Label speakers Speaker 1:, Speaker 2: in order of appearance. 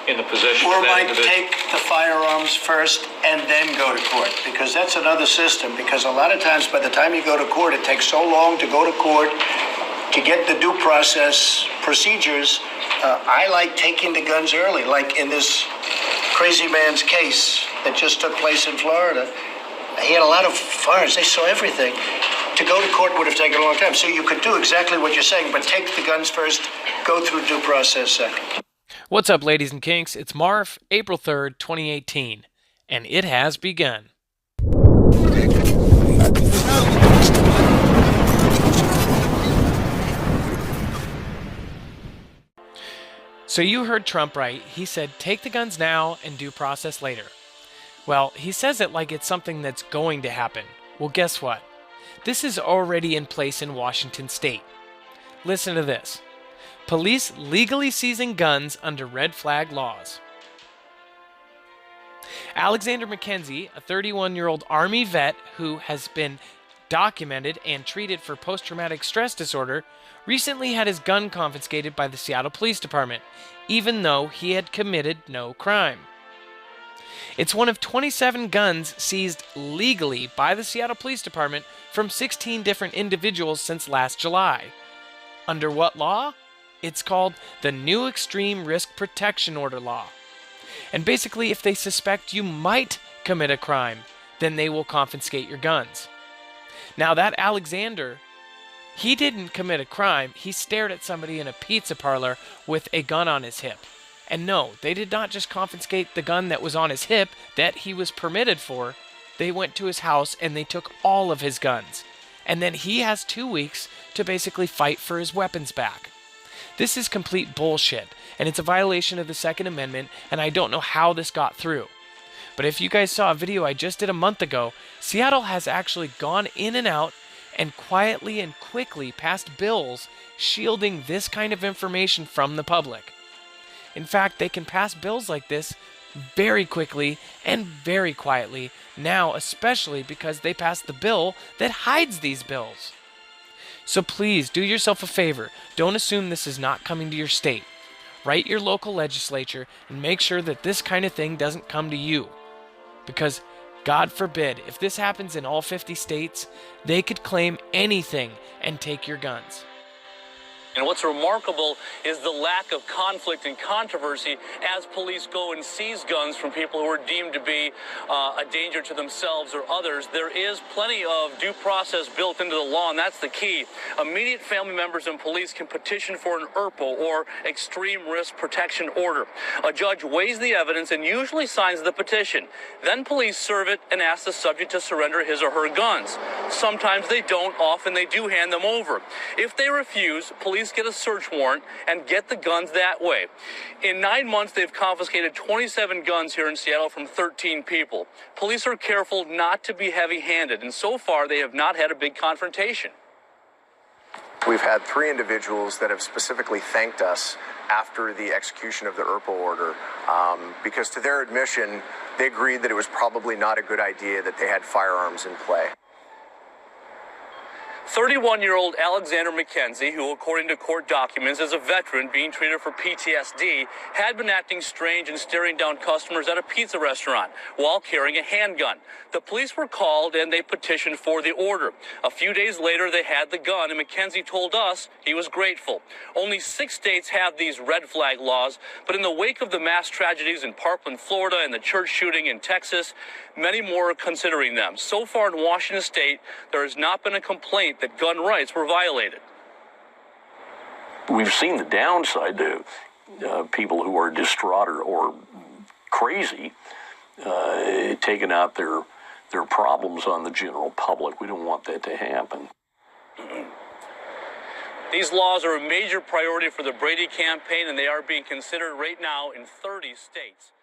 Speaker 1: in the possession
Speaker 2: or
Speaker 1: of that
Speaker 2: might
Speaker 1: individual.
Speaker 2: take the firearms first and then go to court, because that's another system. Because a lot of times, by the time you go to court, it takes so long to go to court to get the due process procedures. I like taking the guns early, like in this crazy man's case that just took place in Florida. He had a lot of firearms. They saw everything. To go to court would have taken a long time. So you could do exactly what you're saying, but take the guns first, go through due process second.
Speaker 3: What's up, ladies and kinks? It's Marv, April 3rd, 2018, and it has begun. So you heard Trump right. He said, take the guns now and due process later. Well, he says it like it's something that's going to happen. Well, guess what? This is already in place in Washington state. Listen to this. Police legally seizing guns under red flag laws. Alexander McKenzie, a 31-year-old Army vet who has been documented and treated for post-traumatic stress disorder, recently had his gun confiscated by the Seattle Police Department, even though he had committed no crime. It's one of 27 guns seized legally by the Seattle Police Department from 16 different individuals since last July. Under what law? It's called the New Extreme Risk Protection Order Law. And basically, if they suspect you might commit a crime, then they will confiscate your guns. Now, that Alexander, he didn't commit a crime. He stared at somebody in a pizza parlor with a gun on his hip. And no, they did not just confiscate the gun that was on his hip that he was permitted for. They went to his house and they took all of his guns. And then he has 2 weeks to basically fight for his weapons back. This is complete bullshit, and it's a violation of the Second Amendment, and I don't know how this got through. But if you guys saw a video I just did a month ago, Seattle has actually gone in and out and quietly and quickly passed bills shielding this kind of information from the public. In fact, they can pass bills like this very quickly and very quietly now, especially because they passed the bill that hides these bills. So please do yourself a favor. Don't assume this is not coming to your state. Write your local legislature and make sure that this kind of thing doesn't come to you. Because, God forbid, if this happens in all 50 states, they could claim anything and take your guns.
Speaker 4: And what's remarkable is the lack of conflict and controversy as police go and seize guns from people who are deemed to be a danger to themselves or others. There is plenty of due process built into the law, and that's the key. Immediate family members and police can petition for an ERPO, or Extreme Risk Protection Order. A judge weighs the evidence and usually signs the petition. Then police serve it and ask the subject to surrender his or her guns. Sometimes they don't, often they do hand them over. If they refuse, police get a search warrant and get the guns that way. In 9 months, they've confiscated 27 guns here in Seattle from 13 people. Police are careful not to be heavy-handed, and so far they have not had a big confrontation.
Speaker 5: We've had 3 individuals that have specifically thanked us after the execution of the ERPO order because, to their admission, they agreed that it was probably not a good idea that they had firearms in play.
Speaker 4: 31-year-old Alexander McKenzie, who according to court documents is a veteran being treated for PTSD, had been acting strange and staring down customers at a pizza restaurant while carrying a handgun. The police were called and they petitioned for the order. A few days later, they had the gun, and McKenzie told us he was grateful. Only 6 states have these red flag laws, but in the wake of the mass tragedies in Parkland, Florida, and the church shooting in Texas, many more are considering them. So far in Washington state, there has not been a complaint that gun rights were violated.
Speaker 6: We've seen the downside to people who are distraught or crazy, taking out their problems on the general public. We don't want that to happen.
Speaker 4: These laws are a major priority for the Brady campaign, and they are being considered right now in 30 states.